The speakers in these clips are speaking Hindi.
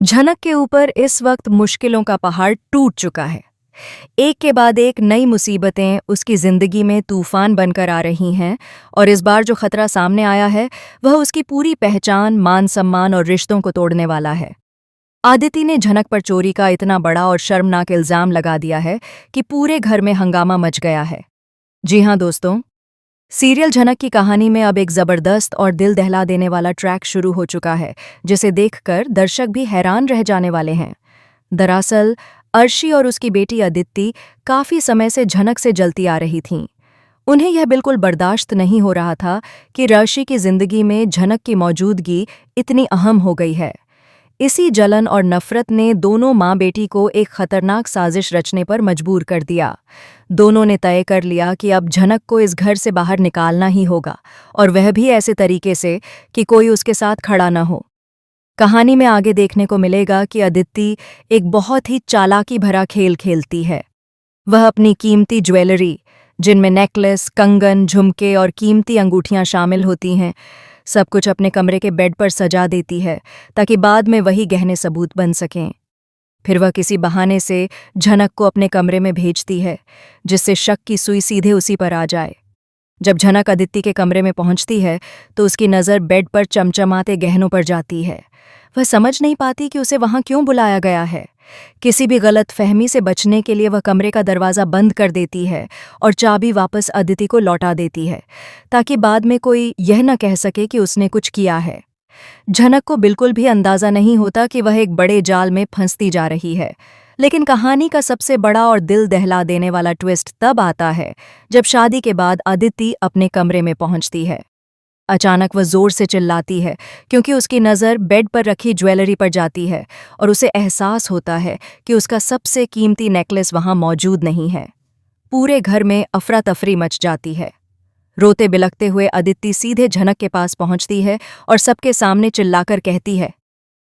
झनक के ऊपर इस वक्त मुश्किलों का पहाड़ टूट चुका है। एक के बाद एक नई मुसीबतें उसकी जिंदगी में तूफान बनकर आ रही हैं और इस बार जो खतरा सामने आया है वह उसकी पूरी पहचान, मान सम्मान और रिश्तों को तोड़ने वाला है। आदिति ने झनक पर चोरी का इतना बड़ा और शर्मनाक इल्जाम लगा दिया है कि पूरे घर में हंगामा मच गया है। जी हाँ दोस्तों, सीरियल झनक की कहानी में अब एक जबरदस्त और दिल दहला देने वाला ट्रैक शुरू हो चुका है, जिसे देखकर दर्शक भी हैरान रह जाने वाले हैं। दरअसल अर्शी और उसकी बेटी अदिति काफी समय से झनक से जलती आ रही थीं। उन्हें यह बिल्कुल बर्दाश्त नहीं हो रहा था कि अर्शी की जिंदगी में झनक की मौजूदगी इतनी अहम हो गई है। इसी जलन और नफरत ने दोनों माँ बेटी को एक खतरनाक साजिश रचने पर मजबूर कर दिया। दोनों ने तय कर लिया कि अब झनक को इस घर से बाहर निकालना ही होगा, और वह भी ऐसे तरीके से कि कोई उसके साथ खड़ा न हो। कहानी में आगे देखने को मिलेगा कि अदिति एक बहुत ही चालाकी भरा खेल खेलती है। वह अपनी कीमती ज्वेलरी, जिनमें नेकलेस, कंगन, झुमके और कीमती अंगूठियां शामिल होती हैं, सब कुछ अपने कमरे के बेड पर सजा देती है ताकि बाद में वही गहने सबूत बन सकें। फिर वह किसी बहाने से झनक को अपने कमरे में भेजती है, जिससे शक की सुई सीधे उसी पर आ जाए। जब झनक अदिति के कमरे में पहुंचती है तो उसकी नज़र बेड पर चमचमाते गहनों पर जाती है। वह समझ नहीं पाती कि उसे वहां क्यों बुलाया गया है। किसी भी गलत फहमी से बचने के लिए वह कमरे का दरवाज़ा बंद कर देती है और चाबी वापस अदिति को लौटा देती है, ताकि बाद में कोई यह न कह सके कि उसने कुछ किया है। झनक को बिल्कुल भी अंदाज़ा नहीं होता कि वह एक बड़े जाल में फंसती जा रही है। लेकिन कहानी का सबसे बड़ा और दिल दहला देने वाला ट्विस्ट तब आता है जब शादी के बाद अदिति अपने कमरे में पहुंचती है। अचानक वह जोर से चिल्लाती है क्योंकि उसकी नज़र बेड पर रखी ज्वेलरी पर जाती है और उसे एहसास होता है कि उसका सबसे कीमती नेकलेस वहां मौजूद नहीं है। पूरे घर में अफरा तफरी मच जाती है। रोते बिलखते हुए अदिति सीधे झनक के पास पहुंचती है और सबके सामने चिल्लाकर कहती है,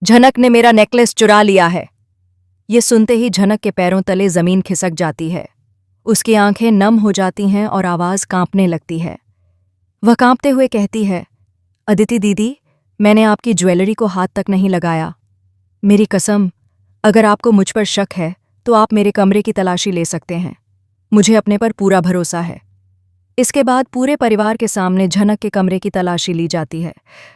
झनक ने मेरा नेकलेस चुरा लिया है। ये सुनते ही झनक के पैरों तले जमीन खिसक जाती है। उसकी आंखें नम हो जाती हैं और आवाज़ कांपने लगती है। वह कांपते हुए कहती है, अदिति दीदी, मैंने आपकी ज्वेलरी को हाथ तक नहीं लगाया। मेरी कसम, अगर आपको मुझ पर शक है तो आप मेरे कमरे की तलाशी ले सकते हैं। मुझे अपने पर पूरा भरोसा है। इसके बाद पूरे परिवार के सामने झनक के कमरे की तलाशी ली जाती है।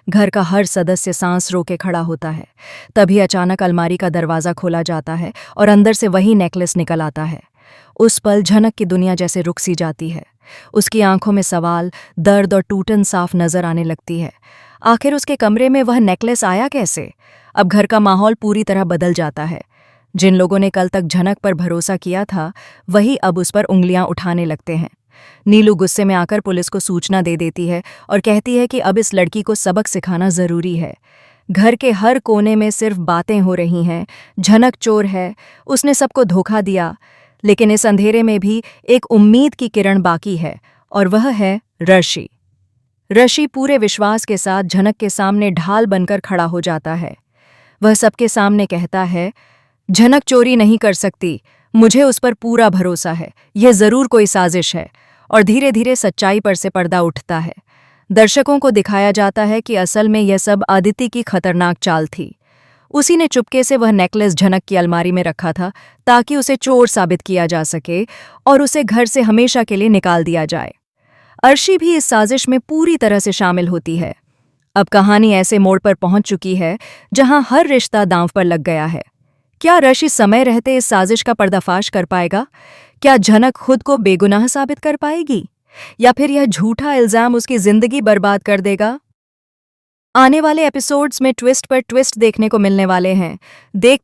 घर का हर सदस्य सांस रोके खड़ा होता है। तभी अचानक अलमारी का दरवाज़ा खोला जाता है और अंदर से वही नेकलेस निकल आता है। उस पल झनक की दुनिया जैसे रुक सी जाती है। उसकी आंखों में सवाल, दर्द और टूटन साफ नजर आने लगती है। आखिर उसके कमरे में वह नेकलेस आया कैसे? अब घर का माहौल पूरी तरह बदल जाता है। जिन लोगों ने कल तक झनक पर भरोसा किया था, वही अब उस पर उंगलियां उठाने लगते हैं। नीलू गुस्से में आकर पुलिस को सूचना दे देती है और कहती है कि अब इस लड़की को सबक सिखाना जरूरी है। घर के हर कोने में सिर्फ बातें हो रही हैं, झनक चोर है, उसने सबको धोखा दिया। लेकिन इस अंधेरे में भी एक उम्मीद की किरण बाकी है, और वह है अर्शी। अर्शी पूरे विश्वास के साथ झनक के सामने ढाल बनकर खड़ा हो जाता है। वह सबके सामने कहता है, झनक चोरी नहीं कर सकती, मुझे उस पर पूरा भरोसा है, यह जरूर कोई साजिश है। और धीरे धीरे सच्चाई पर से पर्दा उठता है। दर्शकों को दिखाया जाता है कि असल में यह सब आदिति की खतरनाक चाल थी। उसी ने चुपके से वह नेकलेस झनक की अलमारी में रखा था ताकि उसे चोर साबित किया जा सके और उसे घर से हमेशा के लिए निकाल दिया जाए। अर्शी भी इस साजिश में पूरी तरह से शामिल होती है। अब कहानी ऐसे मोड़ पर पहुंच चुकी है जहां हर रिश्ता दांव पर लग गया है। क्या अर्शी समय रहते इस साजिश का पर्दाफाश कर पाएगा? क्या झनक खुद को बेगुनाह साबित कर पाएगी, या फिर यह झूठा इल्जाम उसकी जिंदगी बर्बाद कर देगा? आने वाले एपिसोड्स में ट्विस्ट पर ट्विस्ट देखने को मिलने वाले हैं। देख